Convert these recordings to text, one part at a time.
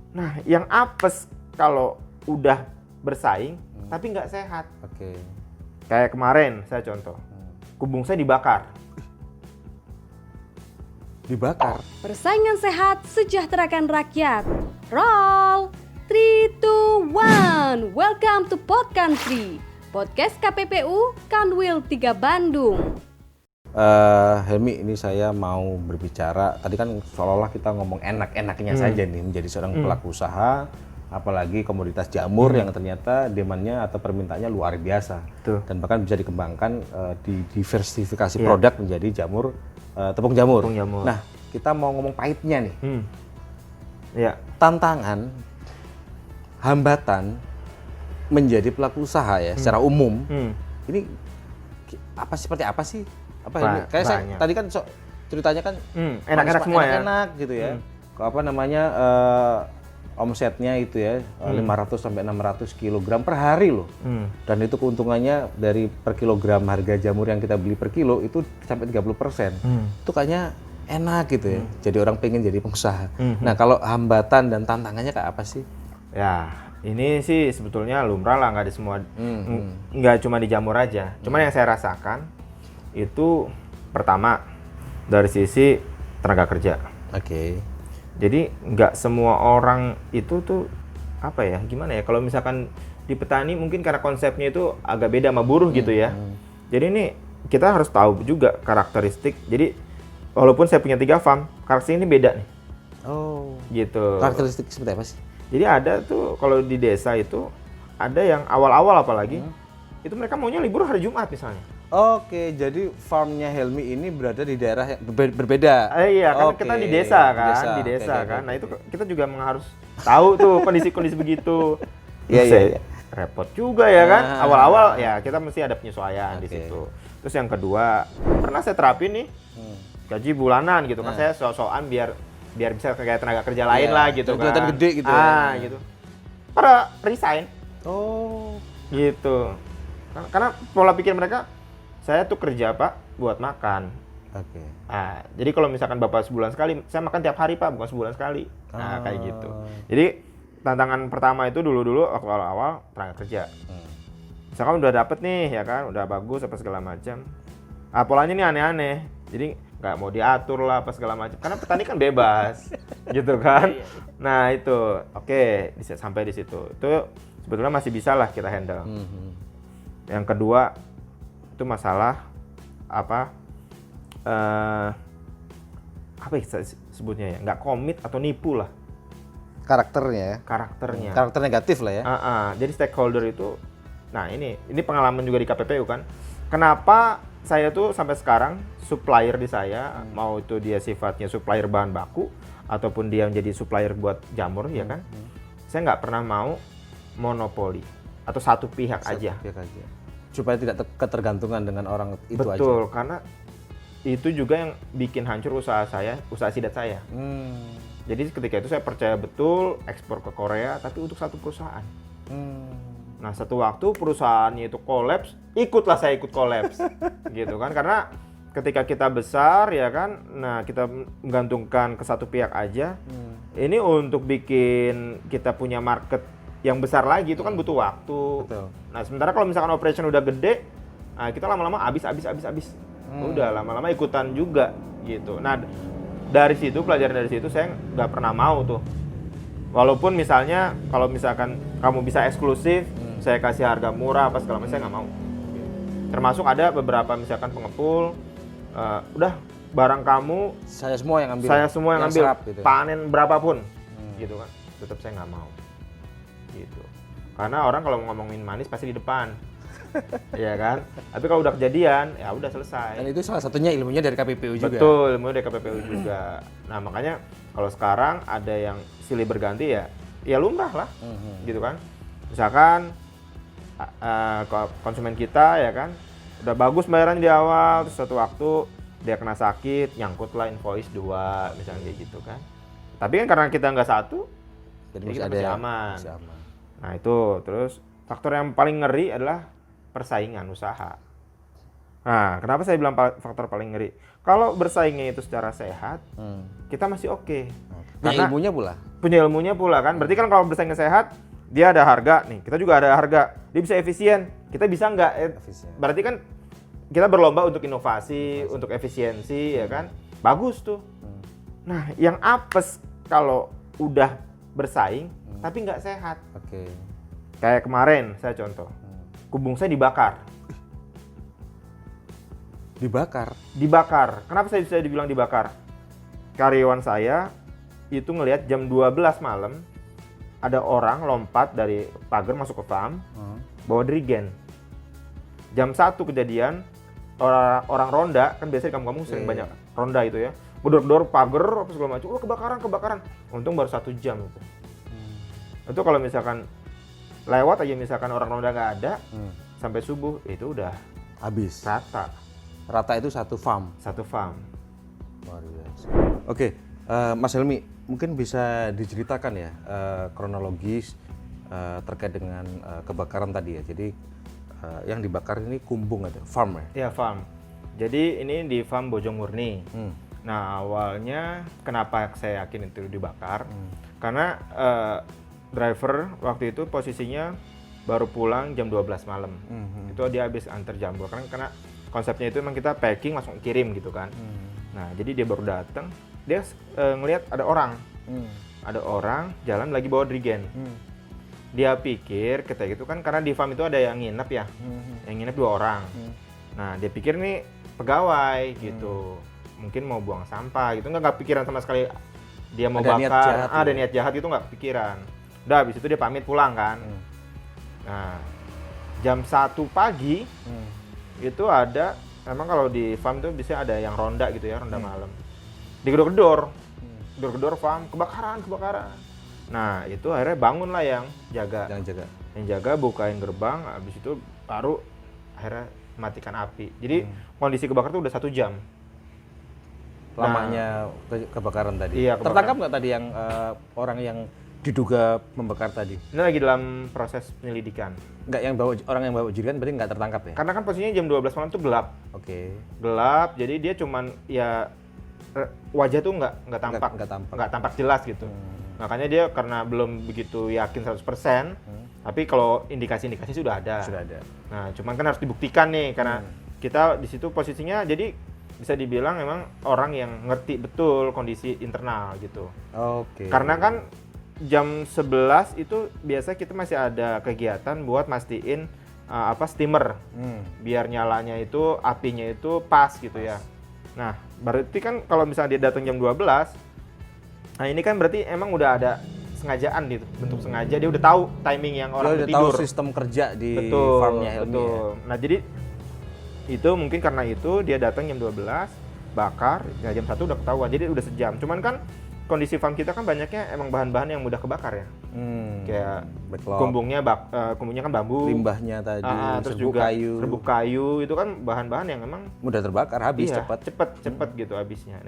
Nah, yang apes kalau udah bersaing tapi nggak sehat. Oke. Kayak kemarin saya contoh, kubung saya dibakar. Dibakar. Persaingan sehat sejahterakan rakyat. Roll 3, 2, 1. Welcome to Pod Country, podcast KPPU Kanwil 3 Bandung. Helmi, ini saya mau berbicara. Tadi kan seolah-olah kita ngomong enak-enaknya saja nih menjadi seorang pelaku usaha, apalagi komoditas jamur yang ternyata demand-nya atau permintaannya luar biasa. Tuh. Dan bahkan bisa dikembangkan diversifikasi produk menjadi jamur, tepung jamur. Tepung jamur. Nah, kita mau ngomong pahitnya nih. Ya, Tantangan, hambatan menjadi pelaku usaha ya secara umum. Ini seperti apa sih? Kayak saya tadi kan ceritanya kan enak-enak semua ya. Enak gitu ya. Apa namanya omsetnya itu ya 500 sampai 600 kg per hari loh. Dan itu keuntungannya dari per kilogram harga jamur yang kita beli per kilo itu sampai 30%. Itu kayaknya enak gitu ya. Jadi orang pengen jadi pengusaha. Nah, kalau hambatan dan tantangannya kayak apa sih? Ya, ini sih sebetulnya lumrah lah, nggak di semua, nggak cuma di jamur aja. Cuman yang saya rasakan itu pertama dari sisi tenaga kerja. Oke. Jadi nggak semua orang itu tuh apa ya, gimana ya? Kalau misalkan di petani mungkin karena konsepnya itu agak beda sama buruh gitu ya. Jadi ini kita harus tahu juga karakteristik. Jadi walaupun saya punya 3 farm, karakteristik ini beda nih. Oh. Gitu. Karakteristik seperti apa sih? Jadi ada tuh kalau di desa itu ada yang awal-awal apalagi itu mereka maunya libur hari Jumat misalnya. Oke, jadi farmnya Helmi ini berada di daerah yang berbeda. Iya, kan kita di desa kan, di desa kan. Nah, itu kita juga harus tahu tuh kondisi-kondisi begitu. Iya. Repot juga ya kan. Awal-awal ya kita mesti ada penyesuaian di situ. Terus yang kedua, pernah saya terapin nih. Gaji bulanan gitu kan. Saya so-soan biar bisa kayak tenaga kerja lain lah gitu kan. Kelihatan gede gitu. Gitu. Pada resign. Oh, Gitu. Karena pola pikir mereka, saya tuh kerja Pak buat makan. oke. Jadi kalau misalkan Bapak sebulan sekali, saya makan tiap hari Pak, bukan sebulan sekali. Nah, kayak gitu. Jadi tantangan pertama itu dulu waktu awal-awal tenaga kerja. Misalkan udah dapet nih ya kan, udah bagus apa segala macam. Polanya nih aneh-aneh. Jadi nggak mau diatur lah apa segala macam. Karena petani kan bebas, gitu kan. Nah itu, oke, bisa sampai di situ. Itu sebetulnya masih bisa lah kita handle. Yang kedua itu masalah apa ya sebutnya ya, nggak komit atau nipu lah Karakternya ya. karakternya. Karakter negatif lah ya. Jadi stakeholder itu, nah ini pengalaman juga di KPPU kan. Kenapa saya tuh sampai sekarang supplier di saya, mau itu dia sifatnya supplier bahan baku ataupun dia menjadi supplier buat jamur ya kan, saya nggak pernah mau monopoli atau satu pihak aja. Supaya tidak ketergantungan dengan orang itu aja. Betul, karena itu juga yang bikin hancur usaha sidat saya. Jadi ketika itu saya percaya betul ekspor ke Korea, tapi untuk satu perusahaan. Nah, satu waktu perusahaannya itu kolaps, ikutlah saya ikut kolaps, gitu kan? Karena ketika kita besar ya kan, nah kita menggantungkan ke satu pihak aja. Ini untuk bikin kita punya market yang besar lagi itu kan butuh waktu. Betul. Nah, sementara kalau misalkan operation udah gede, nah kita lama-lama habis. Udah lama-lama ikutan juga gitu. Nah, dari situ pelajaran dari situ saya nggak pernah mau tuh. Walaupun misalnya kalau misalkan kamu bisa eksklusif, saya kasih harga murah apa segala macam, saya nggak mau. Termasuk ada beberapa misalkan pengepul, udah barang kamu Saya semua yang ambil. Serap, gitu. panen berapapun, gitu kan. Tetap saya nggak mau. Gitu. Karena orang kalau ngomongin manis pasti di depan. Iya kan? Tapi kalau udah kejadian, ya udah selesai. Dan itu salah satunya ilmunya dari KPPU juga. Betul, ilmunya dari KPPU juga. Nah, makanya kalau sekarang ada yang silih berganti ya lumrah lah. Gitu kan. Misalkan konsumen kita ya kan udah bagus bayaran di awal, terus suatu waktu dia kena sakit, nyangkut lah invoice 2 misalnya kayak gitu kan. Tapi kan karena kita nggak satu, Jadi kita masih masih aman. Nah itu, terus faktor yang paling ngeri adalah persaingan usaha. Nah, kenapa saya bilang faktor paling ngeri? Kalau bersaingnya itu secara sehat, kita masih oke. Nah, Karena ilmunya pula? punya ilmunya pula kan. Berarti kan kalau bersaing sehat, dia ada harga nih. Kita juga ada harga. Dia bisa efisien. Kita bisa nggak? Efisien. Berarti kan kita berlomba untuk inovasi, untuk efisiensi, ya kan? Bagus tuh. Nah, yang apes kalau udah bersaing, tapi nggak sehat. Oke. Kayak kemarin, saya contoh. Kubung saya dibakar. Dibakar. Kenapa saya bisa dibilang dibakar? Karyawan saya itu ngelihat jam 12 malam ada orang lompat dari pagar masuk ke farm bawa dirigen. Jam 1 kejadian orang ronda, kan biasanya di kampung-kampung sering banyak ronda itu ya. Gedor-gedor pagar apa segala macam. Oh, kebakaran. Untung baru 1 jam itu. Itu kalau misalkan lewat aja misalkan orang ronda nggak ada sampai subuh itu udah Habis. rata Itu satu farm. Luar biasa. Oke, Mas Helmi, mungkin bisa diceritakan ya kronologis terkait dengan kebakaran tadi ya. Jadi yang dibakar ini kumbung ada, farm ya? Iya, farm. Jadi ini di farm Bojongmurni. Nah, awalnya kenapa saya yakin itu dibakar? Karena driver waktu itu posisinya baru pulang jam 12 malam. Itu dia habis antar jambul. Karena konsepnya itu memang kita packing langsung kirim gitu kan. Nah, jadi dia baru datang, dia ngelihat ada orang. Ada orang jalan lagi bawa dirigen. Dia pikir ketika itu kan karena di farm itu ada yang nginep ya. Yang nginep 2 orang. Nah, dia pikir nih pegawai gitu. Mungkin mau buang sampah gitu. Nggak pikiran sama sekali dia mau Ada niat bakar. jahat Ada niat jahat gitu nggak pikiran. Udah habis itu dia pamit pulang kan. Nah, jam 1 pagi itu ada, memang kalau di farm itu bisa ada yang ronda gitu ya, ronda malam. Digedor-gedor farm, kebakaran. Nah, itu akhirnya bangun lah yang jaga. Yang jaga bukain gerbang, habis itu baru akhirnya matikan api. Jadi kondisi kebakaran itu udah 1 jam. Lamanya kebakaran tadi. Iya, kebakaran. Tertangkap nggak tadi yang orang yang diduga membakar tadi? Ini lagi dalam proses penyelidikan. Nggak, orang yang bawa jirikan berarti nggak tertangkap ya? Karena kan posisinya jam 12 malam itu gelap. Oke. Gelap, jadi dia cuman ya wajah tuh nggak tampak. Nggak tampak jelas gitu. Makanya dia karena belum begitu yakin 100%, tapi kalau indikasi-indikasi sudah ada. Nah, cuman kan harus dibuktikan nih karena kita di situ posisinya jadi bisa dibilang memang orang yang ngerti betul kondisi internal gitu. Oke. Karena kan jam 11 itu biasa kita masih ada kegiatan buat mastiin steamer. Biar nyalanya itu apinya itu pas gitu ya. Nah, berarti kan kalau misalnya dia datang jam 12, nah ini kan berarti emang udah ada sengajaan gitu, bentuk sengaja dia udah tahu timing yang orang udah tidur. Tahu sistem kerja di betul, farmnya Helmi. Betul. Ya? Nah, jadi itu mungkin karena itu dia datang jam 12, bakar, ya jam 1 udah ketahuan. Jadi udah sejam. Cuman kan kondisi farm kita kan banyaknya emang bahan-bahan yang mudah kebakar ya. Kayak kumbungnya kan bambu. Limbahnya tadi, terus juga serbuk kayu itu kan bahan-bahan yang emang mudah terbakar, habis cepat gitu habisnya.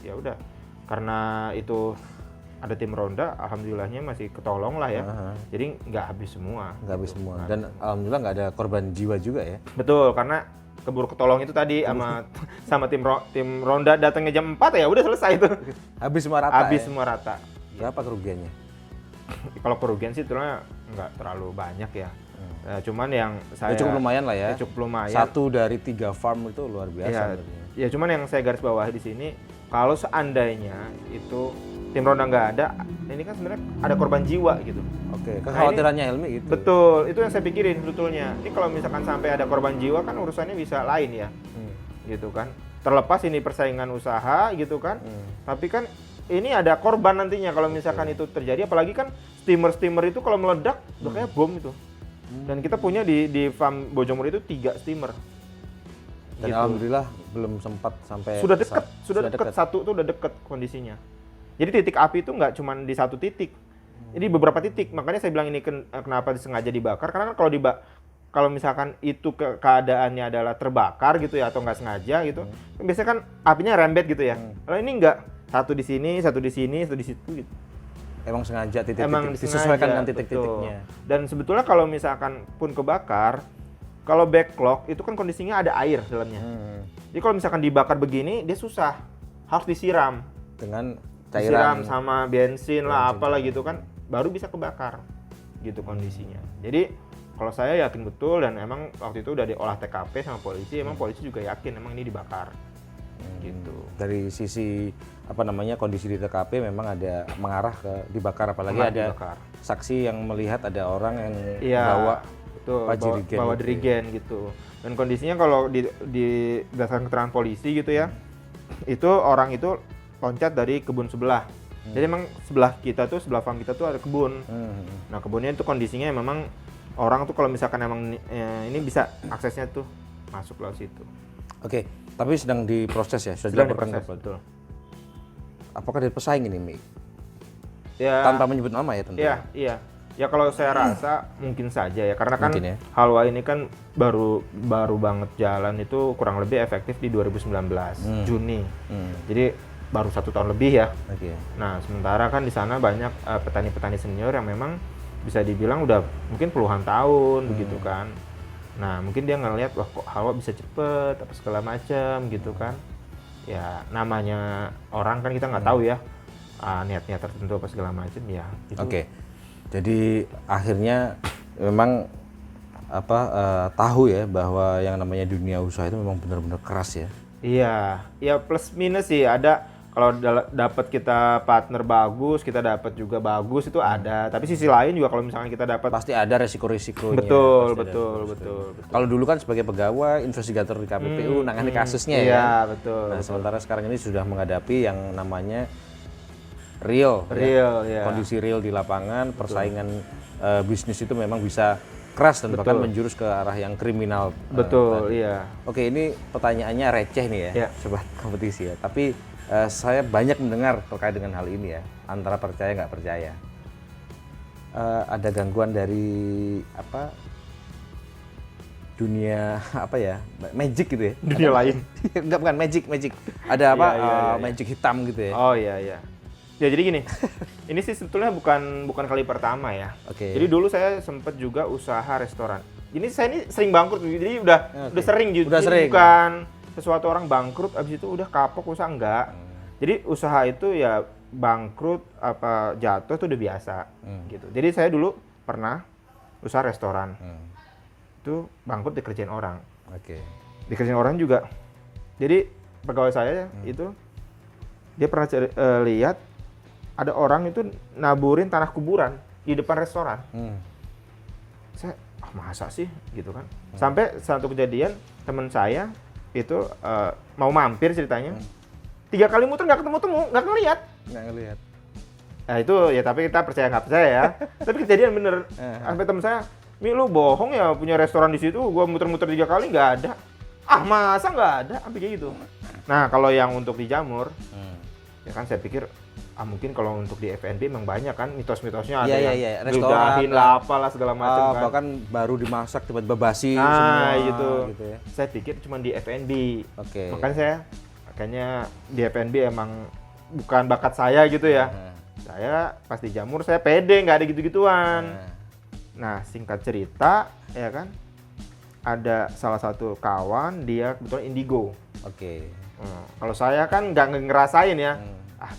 Ya udah. Karena itu ada tim ronda, alhamdulillahnya masih ketolong lah ya. Jadi nggak habis semua. Dan alhamdulillah nggak ada korban jiwa juga ya. Betul, karena keburu ketolong itu tadi sama tim ronda datangnya jam 4 ya udah selesai itu. Habis semua rata. Berapa kerugiannya? Kalau kerugian sih ternyata nggak terlalu banyak ya. Cuman yang saya cukup lumayan lah ya. Cukup lumayan. 1 dari 3 farm itu luar biasa. Ya cuman yang saya garis bawahi di sini, kalau seandainya itu tim ronda nggak ada, ini kan sebenarnya ada korban jiwa gitu. Oke, kekhawatirannya Helmi gitu. Betul, itu yang saya pikirin sebetulnya. Ini kalau misalkan sampai ada korban jiwa kan urusannya bisa lain ya. Gitu kan. Terlepas ini persaingan usaha gitu kan. Tapi kan ini ada korban nantinya kalau misalkan itu terjadi, apalagi kan steamer itu kalau meledak udah kayak bom itu. Dan kita punya di farm Bojongmurni itu 3 steamer. Dan gitu. Alhamdulillah belum sempat sampai sudah dekat satu tuh udah dekat kondisinya. Jadi titik api itu nggak cuma di satu titik. Jadi beberapa titik. Makanya saya bilang ini kenapa sengaja dibakar, karena kan kalau misalkan itu keadaannya adalah terbakar gitu ya atau nggak sengaja gitu. Biasanya kan apinya rembet gitu ya. Kalau ini nggak, satu di sini, satu di situ gitu. Emang sengaja disesuaikan dengan titik-titiknya. Dan sebetulnya kalau misalkan pun kebakar, kalau backlog itu kan kondisinya ada air dalamnya. Jadi kalau misalkan dibakar begini dia susah, harus disiram. Dengan disiram sama bensin lah apalah gitu kan, baru bisa kebakar gitu kondisinya. Jadi kalau saya yakin betul, dan emang waktu itu udah diolah TKP sama polisi, emang polisi juga yakin emang ini dibakar gitu. Dari sisi kondisi di TKP memang ada mengarah ke dibakar, apalagi Mengarah ada dibakar. saksi yang melihat ada orang yang Iya, bawa betul, jerigen bawa gitu. jerigen gitu. Dan kondisinya kalau di berdasarkan keterangan polisi gitu ya, itu orang itu loncat dari kebun sebelah. Jadi emang sebelah farm kita tuh ada kebun. Nah kebunnya itu kondisinya memang orang tuh kalau misalkan emang ini bisa aksesnya tuh masuk lewat situ. Oke, tapi sedang diproses ya, sudah Sedang dilaporkan diproses, ke betul. Apakah ada pesaing ini, Mi? Ya, Tanpa menyebut nama ya tentu. iya. Ya kalau saya rasa mungkin saja ya, karena kan Mungkin ya. Halwa ini kan baru banget jalan itu kurang lebih efektif di 2019 Juni. Jadi baru 1 tahun lebih ya. Oke. Nah sementara kan di sana banyak petani-petani senior yang memang bisa dibilang udah mungkin puluhan tahun begitu kan. Nah mungkin dia ngelihat wah kok Halwa bisa cepet apa segala macam gitu kan. Ya namanya orang kan kita nggak tahu ya niat-niat tertentu apa segala macam ya. Oke. Jadi akhirnya memang tahu ya bahwa yang namanya dunia usaha itu memang benar-benar keras ya. Iya, ya plus minus sih ada. Kalau dapat kita partner bagus, kita dapat juga bagus itu ada. Tapi sisi lain juga kalau misalkan kita dapat Pasti ada resiko-risikonya. betul. Kalau dulu kan sebagai pegawai, investigator di KPPU nangani kasusnya ya. Iya, betul. Nah, sementara sekarang ini sudah menghadapi yang namanya real ya. Kondisi real di lapangan, persaingan bisnis itu memang bisa keras dan bahkan menjurus ke arah yang kriminal. Betul, tadi. iya. Oke, ini pertanyaannya receh nih ya, Ya. sobat kompetisi ya. Tapi saya banyak mendengar terkait dengan hal ini ya, antara percaya nggak percaya. Ada gangguan dari dunia magic gitu ya? Dunia lain. Enggak, bukan magic. Ada Iya. magic hitam gitu ya? Oh iya. Ya jadi gini, ini sih sebetulnya bukan kali pertama ya. Oke. Jadi dulu saya sempat juga usaha restoran. Saya ini sering bangkrut, jadi udah sering gitu. Udah Jadi sering. bukan sesuatu orang bangkrut abis itu udah kapok usaha, enggak. Jadi usaha itu ya bangkrut apa jatuh itu udah biasa gitu. Jadi saya dulu pernah usaha restoran. Itu bangkrut dikerjain orang. Oke. Dikerjain orang juga. Jadi pegawai saya itu dia pernah lihat ada orang itu naburin tanah kuburan di depan restoran. Saya masa sih gitu kan. Sampai satu kejadian teman saya itu mau mampir ceritanya. 3 kali muter nggak ketemu, nggak ngeliat. Nggak ngelihat. Nah itu ya tapi kita percaya nggak percaya ya. Tapi kejadian bener. Sampai teman saya, Mi lu bohong ya punya restoran di situ, gua muter-muter 3 kali nggak ada. Masa nggak ada? Sampai kayak gitu. Nah kalau yang untuk dijamur, ya kan saya pikir mungkin kalau untuk di F&B memang banyak kan mitos-mitosnya ada yang restoran lah apalah segala macam kan. Bahkan baru dimasak tiba-tiba basi Nah semua gitu ya. Saya pikir cuma di F&B. Oke. Makanya kayaknya di F&B emang bukan bakat saya gitu ya. Saya pas di jamur saya pede, nggak ada gitu-gituan. Nah singkat cerita ya kan, ada salah satu kawan dia kebetulan indigo. Oke. Kalau saya kan nggak ngerasain ya,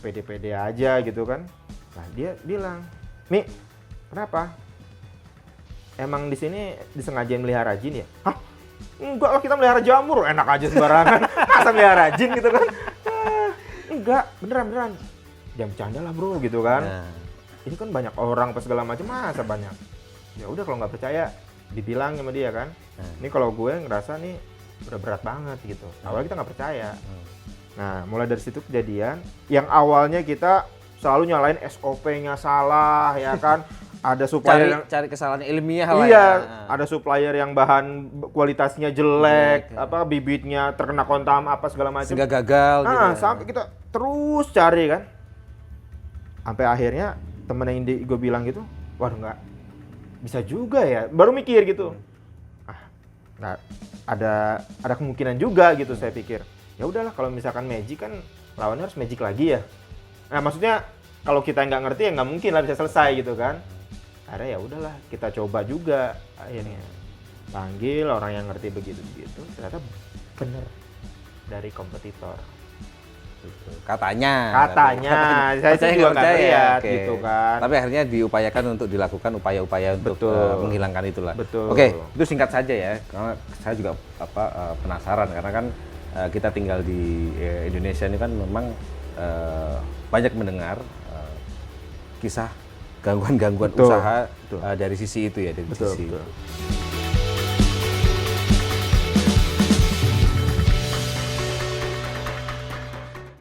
pede-pede aja gitu kan. Nah dia bilang, Mi, kenapa? Emang di sini disengajain melihara jin ya? Hah? Enggak lah, kita melihara jamur, enak aja sembarangan. Masa melihara jin gitu kan? Enggak, beneran. Jangan bercanda lah bro gitu kan. Ini kan banyak orang pas segala macam, masa banyak? Ya udah kalau nggak percaya dibilang sama dia kan. Ini kalau gue ngerasa nih udah berat banget gitu. Awalnya kita nggak percaya. Nah mulai dari situ kejadian yang awalnya kita selalu nyalain SOP-nya salah ya kan. Ada supplier cari kesalahan ilmiah lah. Iya, ada supplier yang bahan kualitasnya jelek, bibitnya terkena kontam apa segala macam. Sehingga gagal gitu. Sampai kita terus cari kan. Sampai akhirnya temen yang gue bilang gitu, waduh nggak bisa juga ya. Baru mikir gitu. Nah, ada kemungkinan juga gitu saya pikir. Ya udahlah kalau misalkan magic kan lawannya harus magic lagi ya. Nah, maksudnya kalau kita nggak ngerti ya nggak mungkin lah bisa selesai gitu kan. Akhirnya ya udahlah kita coba juga akhirnya panggil orang yang ngerti begitu ternyata bener dari kompetitor. Katanya, saya sih juga nggak lihat oke. gitu kan. Tapi akhirnya diupayakan untuk dilakukan upaya-upaya untuk menghilangkan itulah. Betul. Oke, itu singkat saja ya, karena saya juga penasaran karena kan kita tinggal di Indonesia ini kan memang banyak mendengar kisah gangguan-gangguan usaha dari sisi itu ya, dari sisi. Betul.